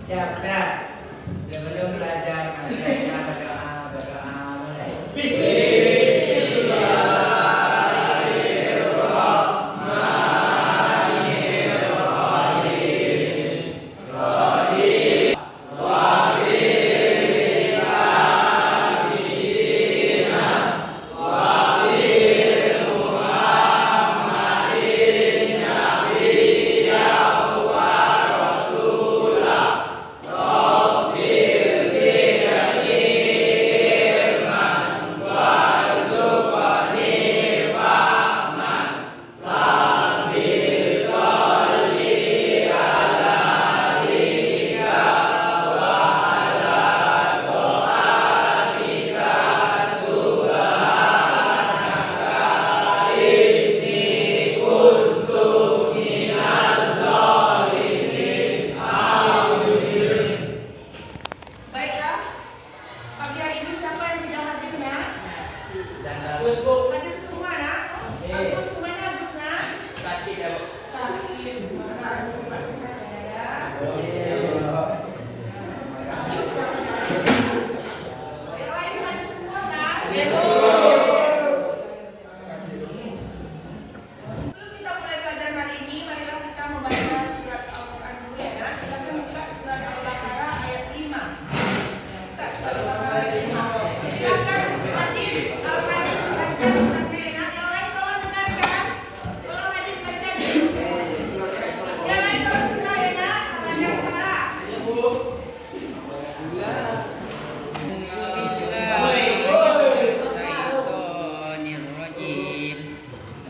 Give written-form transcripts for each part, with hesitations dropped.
Siap, benar. Sebelum belajar, mari kita berdoa mulai.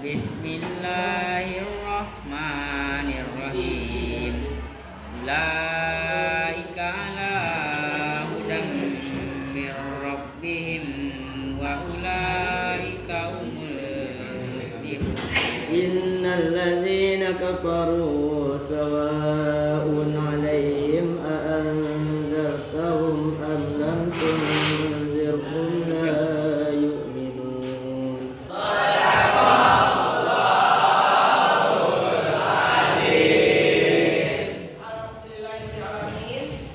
Bismillahirrahmanirrahim. Ulaika ala hudan min rabbihim wa ulaika humul muflihun. Innal ladzina kafaru sawa'un 'alaihim a anzartahum am lam tunzirhum la yu'minun.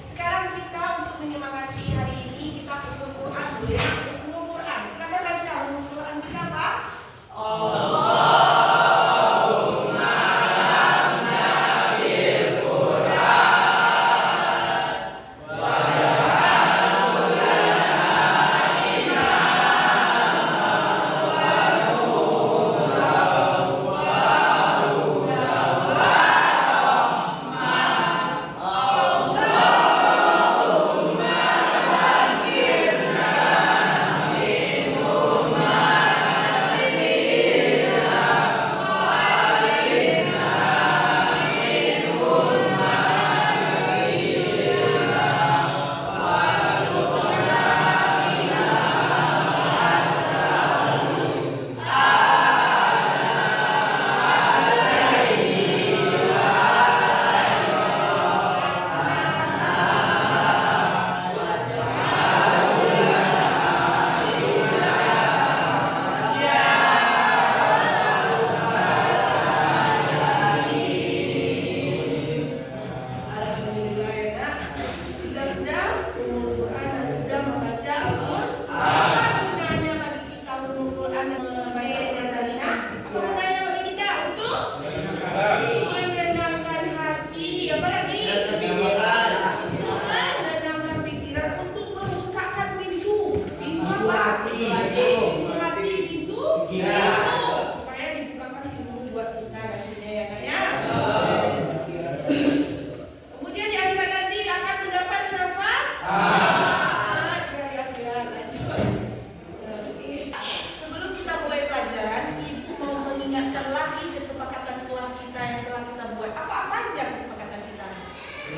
Sekarang kita untuk menyemangati hari ini kita hukum Quran dulu ya. Hukum Quran. Silakan baca hukum Quran kita Pak. Allahumma nabil Quran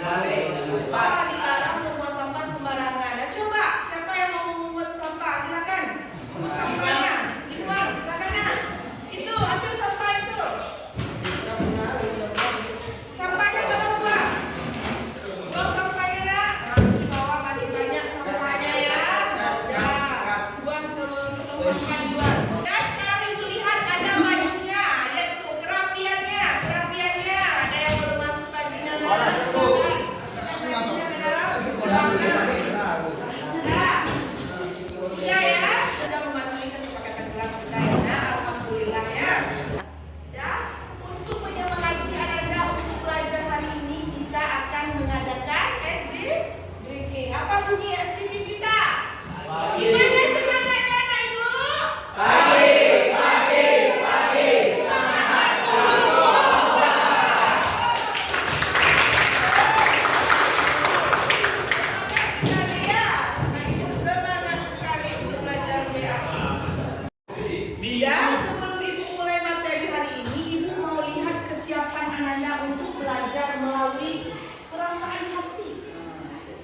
Pak dilarang membuang sampah sembarangan. Nah, coba siapa yang mau memungut sampah? Silakan. Pungut sampahnya. Iwan, silakan ya. Itu ambil sampah itu. Sampahnya tolong Pak. Buang sampahnya nak. Di bawah masih banyak sampahnya ya. Ya. Buang ke tong sampah di luar. Dan sekarang ibu lihat ada bajunya. Lihat tuh kerapiannya. Ada yang belum masuk bajunya. Ya ya, sudah mematuhi kesepakatan kelas kita ya, alhamdulillah ya. Ya, untuk menyemangati anak-anak untuk belajar hari ini kita akan mengadakan SD breaking. Apa bunyi SD breaking kita? Gimana semangatnya anak ibu? Dan sebelum ibu mulai materi hari ini, ibu mau lihat kesiapan anak-anak untuk belajar melalui perasaan hati.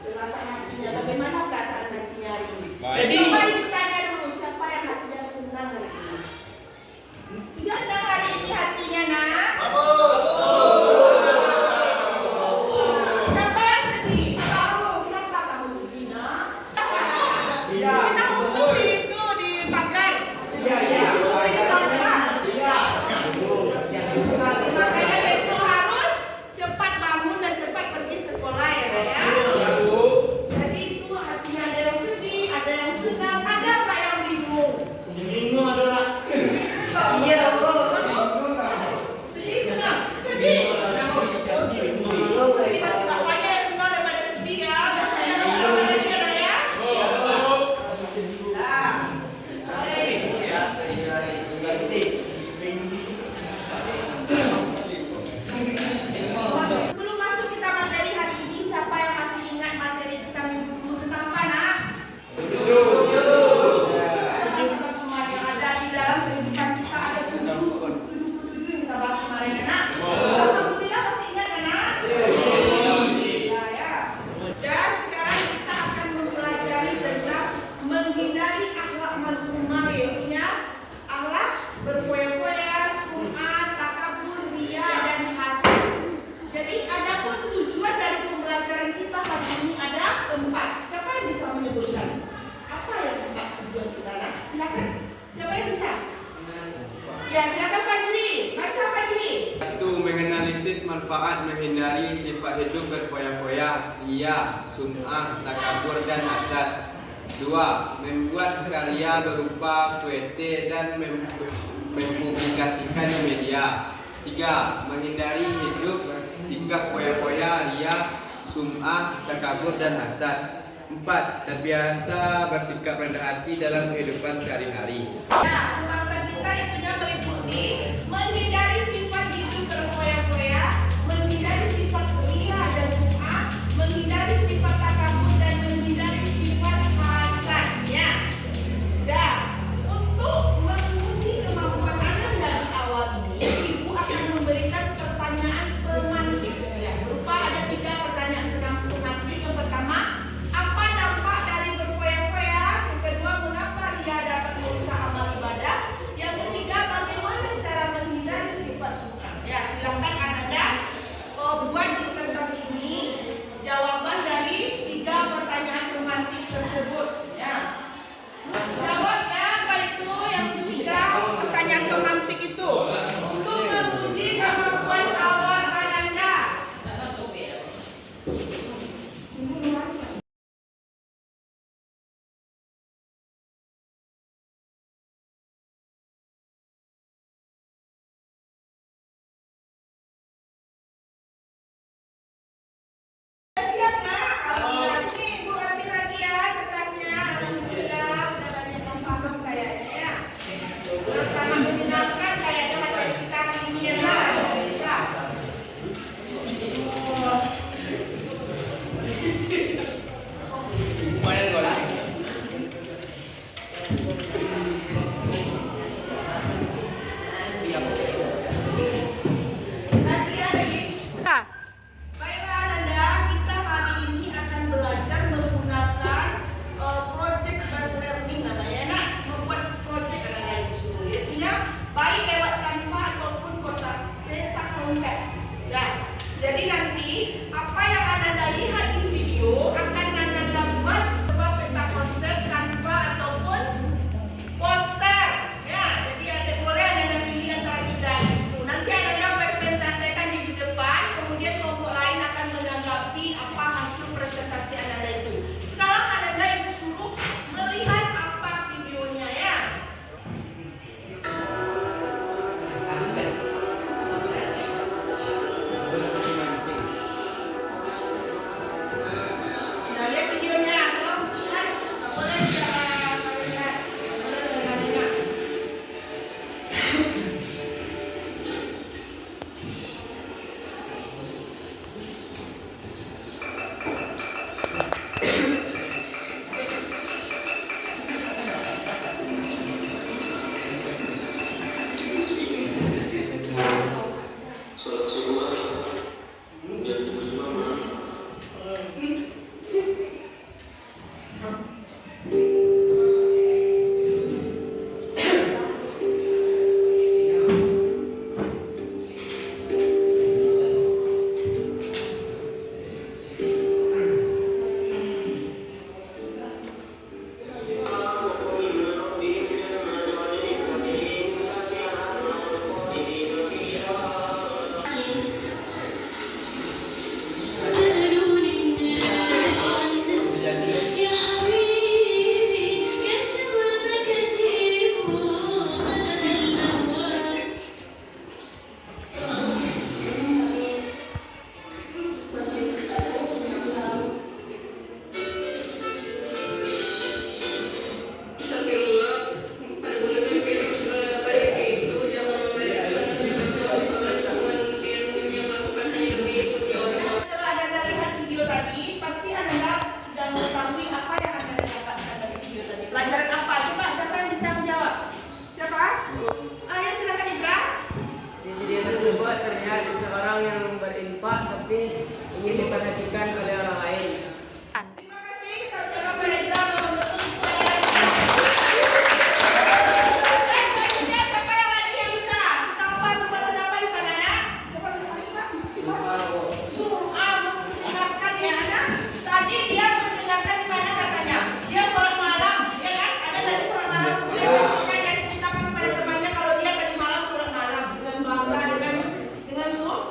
Perasaan hatinya, bagaimana perasaan hatinya hari ini? Coba ibu tanya dulu, siapa yang hatinya senang hari ini? Tidak senang hari ini hatinya nak? Siapa yang sedih? Tahu, kenapa kamu sedih nak? Kita hukum itu di pagar. Makanya besok harus cepat bangun dan cepat pergi sekolah ya Nak, ya. Jadi itu artinya ada yang sedih, ada yang senang, ada apa yang bingung? Bingung ada nak. Iya, sedih senang, sedih. Jadi masih bapaknya yang senang daripada sedih ya. Biasanya apa lagi ya Nak, ya? Nah, sebelum masuk kita materi hari ini, siapa yang masih ingat materi kita minggu dulu tentang apa nak? Sahabat-sahabat semua yang ada di dalam kehidupan kita ada 77 yang kita bahas kemarin ya nak? Alhamdulillah masih ingat kan nak? Nah ya. Dan sekarang kita akan mempelajari tentang menghindari akhlak mazmumah, yaitu akhlak berfoya-foya, sum'ah, takabur, riya dan hasad. Jadi ada pun tujuan dari pembelajaran kita hari ini ada 4. Siapa yang bisa menyebutkan? Apa yang 4 tujuan kita? Nah, silakan. Siapa yang bisa? Ya, silakan Fajri. Baca Fajri. 1. Menganalisis manfaat menghindari sifat hidup berfoya-foya, riya, sum'ah, takabur dan hasad. 2. Membuat karya berupa kuete dan mempublikasikan di media. 3. Menghindari hidup sikap foya-foya, riya, sum'ah, takabur dan hasad. 4. Terbiasa bersikap rendah hati dalam kehidupan sehari-hari. Nah, pembahasan kita itunya meliputi menghindari sifat hidup berfoya-foya, menghindari sifat riya dan sum'ah, menghindari sifat takabur dan menghindari sifat hasad. Ya. Dan untuk menguji kemampuan Anda di awal ini, Ibu akan memberikan pertanyaan pemantik ya. Berupa ada 3 pertanyaan pemantik. Yang pertama, apa dampak dari berfoya-foya? Yang kedua, mengapa dia dapat merusak amal ibadah? orang yang berinfak tapi ingin diperhatikan oleh orang lain. Terima kasih, kita ucapkan pada kita membentuk kalian. Selanjutnya siapa yang lagi yang bisa? Kita buat apa di sana ya? Coba. Sum'ah mendengarkan ya anak. Tadi dia mendengarkan di mana katanya? Dia sholat malam, ya kan? Ada dari sholat malam. Kemudian besoknya dia ceritakan kepada temannya kalau dia tadi malam sholat malam dengan bangga dengan sum'ah.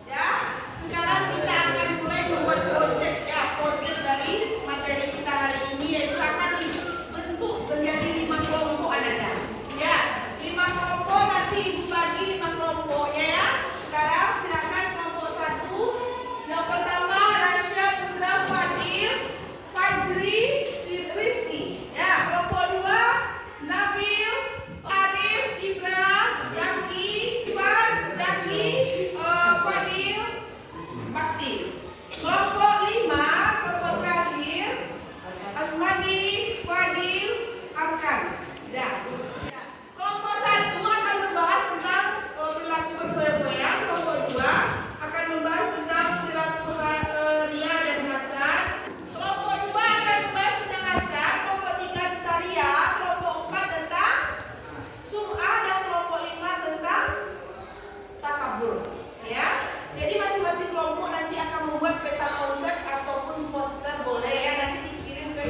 Ya, sekarang kita akan mulai membuat project ya, project dari materi kita hari ini yaitu akan bentuk menjadi 5 kelompok anak-anak. Ya, 5 kelompok nanti ibu bagi 5 kelompoknya ya. Sekarang silakan kelompok 1. Yang pertama Rasya Putra Fadil, Fajri, Rizky. Ya, kelompok 2 Nabil, Arif, Ibra, Zaki, Ivan, Zaki, Fadil, Bakti. Kelompok 5, kelompok terakhir Asmadi, Fadil, Arkan. Dah. Kelompok 1 akan membahas tentang perilaku berfoya-foya. Kelompok 2 akan membahas tentang perilaku ria dan hasad. Kelompok 2 akan membahas tentang hasad. Kelompok 3 tentang ria. Kelompok 4 tentang sum'ah dan kelompok 5 tentang takabur. Ya. Jadi masing-masing kelompok nanti akan membuat peta konsep ataupun poster boleh ya, nanti dikirim ke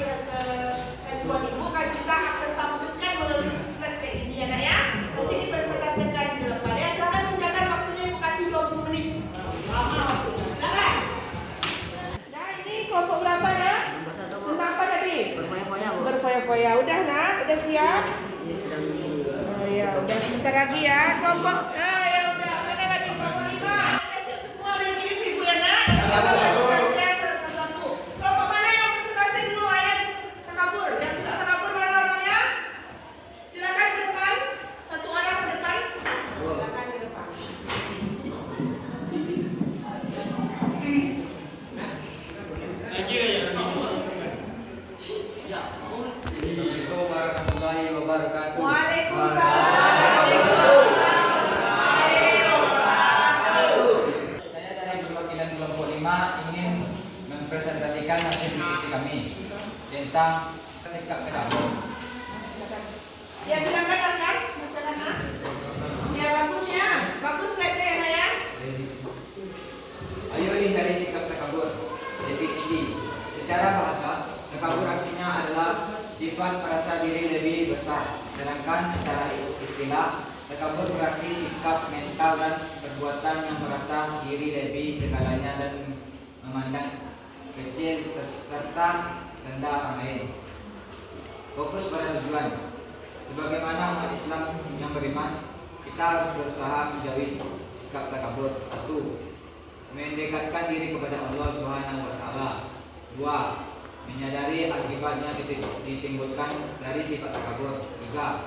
handphone ibu kan kita akan tampilkan melalui slide kayak ini ya nak ya. Nanti dipresentasikan di depan ya. Silakan menjaga waktunya, ibu kasih 20 menit. Lama waktunya. Silakan. Nah ini kelompok berapa nak? Tentang apa tadi? Berfoya-foya. Udah nak? Udah siap? Oh ya, udah sebentar lagi ya. Kelompok ya udah. Mana lagi kelompok 5? Udah siap semua udah dikirim ibu ya nak? Presentasinya satu-satu. Kelompok mana yang presentasi dulu ayat takabur? Yang suka takabur mana orangnya? Silakan ke depan. Satu orang ke depan. Silakan ke depan. Assalamualaikum warahmatullahi wabarakatuh. Waalaikumsalam. Saya dari perwakilan kelompok 5 ingin mempresentasikan hasil diskusi kami tentang sikap takabur. Ya silakan Arkan. Silakan nak. Ya bagus ya. Bagus slide-nya ya nak ya. Ayo hindari sikap takabur. Definisi. Secara bahasa, takabur artinya adalah sifat merasa diri lebih besar. Sedangkan secara istilah, takabur berarti sikap mental dan perbuatan yang merasa diri lebih segalanya dan memandang kecil serta rendah orang lain. Fokus pada tujuan. Sebagaimana umat Islam yang beriman, kita harus berusaha menjauhi sikap takabur. 1. Mendekatkan diri kepada Allah Subhanahu wa taala. 2. Menyadari akibatnya ditimbulkan dari sifat takabur. 3.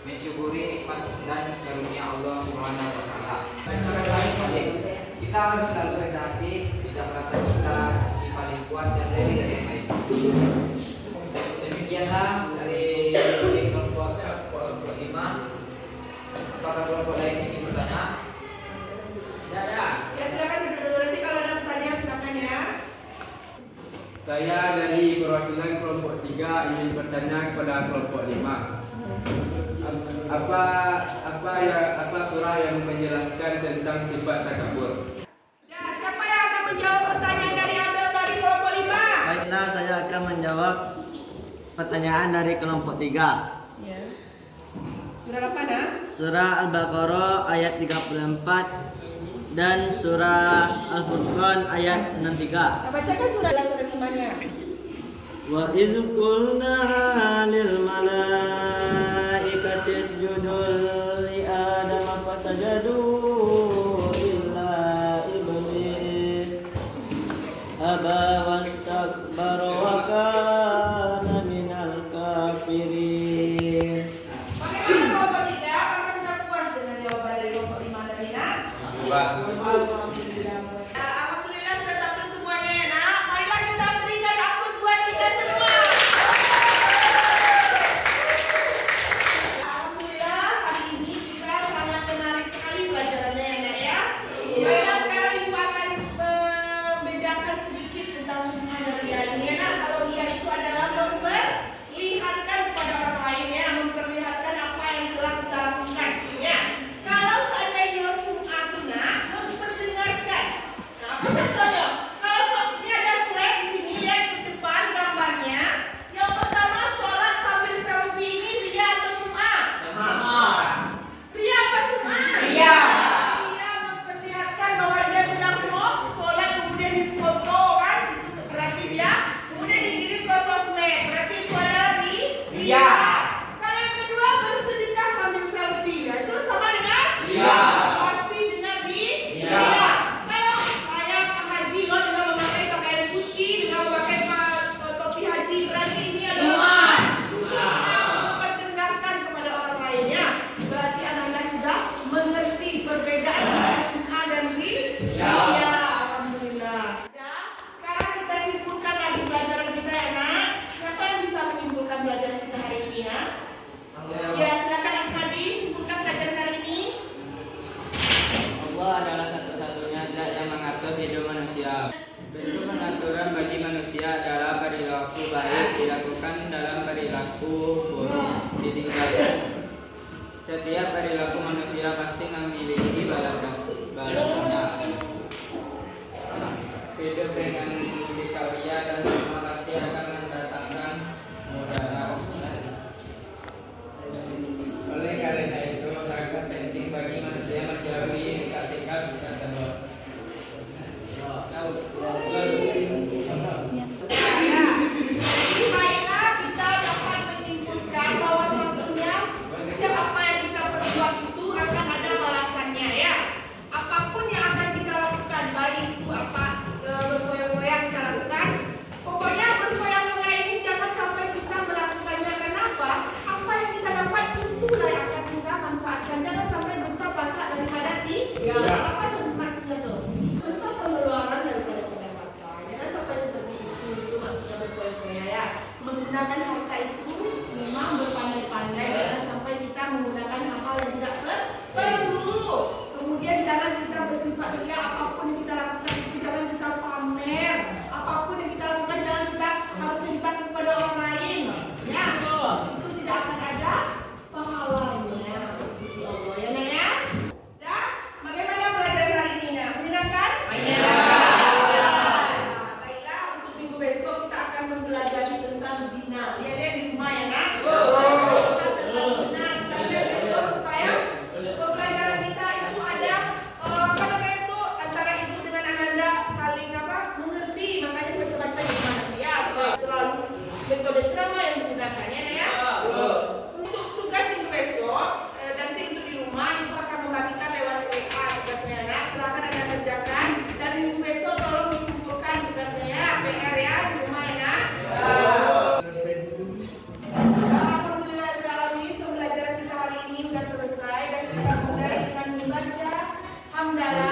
Mensyukuri nikmat dan karunia Allah Subhanahu wa taala. Dan merasa paling. Kita harus selalu rendah hati, tidak merasa kita si paling kuat dan lebih baik. Demikianlah dari kelompok 5. Apakah kelompok lain ingin bertanya? Tidak ada. Ya silakan duduk dulu, nanti kalau ada pertanyaan silakan ya. Saya dari perwakilan kelompok 3 ingin bertanya kepada kelompok 5. Apa surah yang menjelaskan tentang sifat takabur? Ya, siapa yang akan menjawab pertanyaan dari Abel dari kelompok 5? Baiklah, saya akan menjawab pertanyaan dari kelompok 3. Ya. Surah apa nak? Surah Al-Baqarah ayat 34 dan surah Al-Furqan ayat 63. Bacakan surah imannya. Wa idh qulna lil malaikati isjudu li adama fasajadu illa iblis aba wastakbara wa kana minal kafirin. Bagaimana kelompok 3? Apakah sudah puas dengan jawaban dari kelompok 5 tadi nak? Puas. Alhamdulillah sudah tampil semuanya ya nak. Marilah kita berikan aplaus buat kita semua. Alhamdulillah hari ini kita sangat menarik sekali pelajarannya ya nak ya. Allah adalah satu-satunya zat yang mengatur hidup manusia. Bentuk pengaturan bagi manusia adalah perilaku baik dilakukan dalam perilaku buruk ditinggalkan. Setiap perilaku manusia pasti memiliki balasannya. Hidup dengan sikap ria dan semua pasti akan mendatangkan mudarat. Oleh karena itu, sangat penting bagi manusia menjauhi sikap-sikap yang tersebut. Jadi baiklah kita dapat menyimpulkan bahwa satunya setiap apa yang kita perbuat itu akan ada balasannya ya. Apapun yang akan kita lakukan, baik itu apa berfoya-foya kita lakukan. Pokoknya berfoya-foya ini jangan sampai kita melakukannya. Kenapa? Apa yang kita dapat itulah yang akan kita manfaatkan. Jangan sampai besar pasak daripada Ya, apa maksudnya tuh? Besar pengeluaran daripada pendapatan. Jangan sampai seperti itu maksudnya berfoya-foya ya. Menggunakan harta itu memang berpandai-pandai. Jangan sampai kita menggunakan hal-hal yang tidak perlu. Kemudian jangan kita bersifat ria, apapun yang kita lakukan itu jangan kita pamer. Apapun yang kita lakukan jangan kita harus ceritakan kepada orang lain. Ya, itu tidak akan ada pahalanya di sisi Allah. Ya, Nak ya? Dan bagaimana belajar hari ini? Nak? Menyenangkan? Baiklah, untuk minggu besok kita akan mempelajari tentang zina. Lihat di rumah ya nak. Kita tentang zina. Kita lihat besok supaya pembelajaran kita itu ada apa namanya itu antara ibu dengan ananda saling apa mengerti. Makanya baca-baca di rumah nanti ya supaya terlalu metode ceramah yang digunakannya ya. Untuk tugas minggu besok nanti untuk di rumah ibu akan membagikan lewat WA tugasnya nak. Silakan anda kerjakan dan minggu besok tolong dikumpulkan tugasnya ya PR ya di rumah ya nak. Alhamdulillah pembelajaran kita hari ini sudah selesai dan kita sudah dengan membaca hamdalah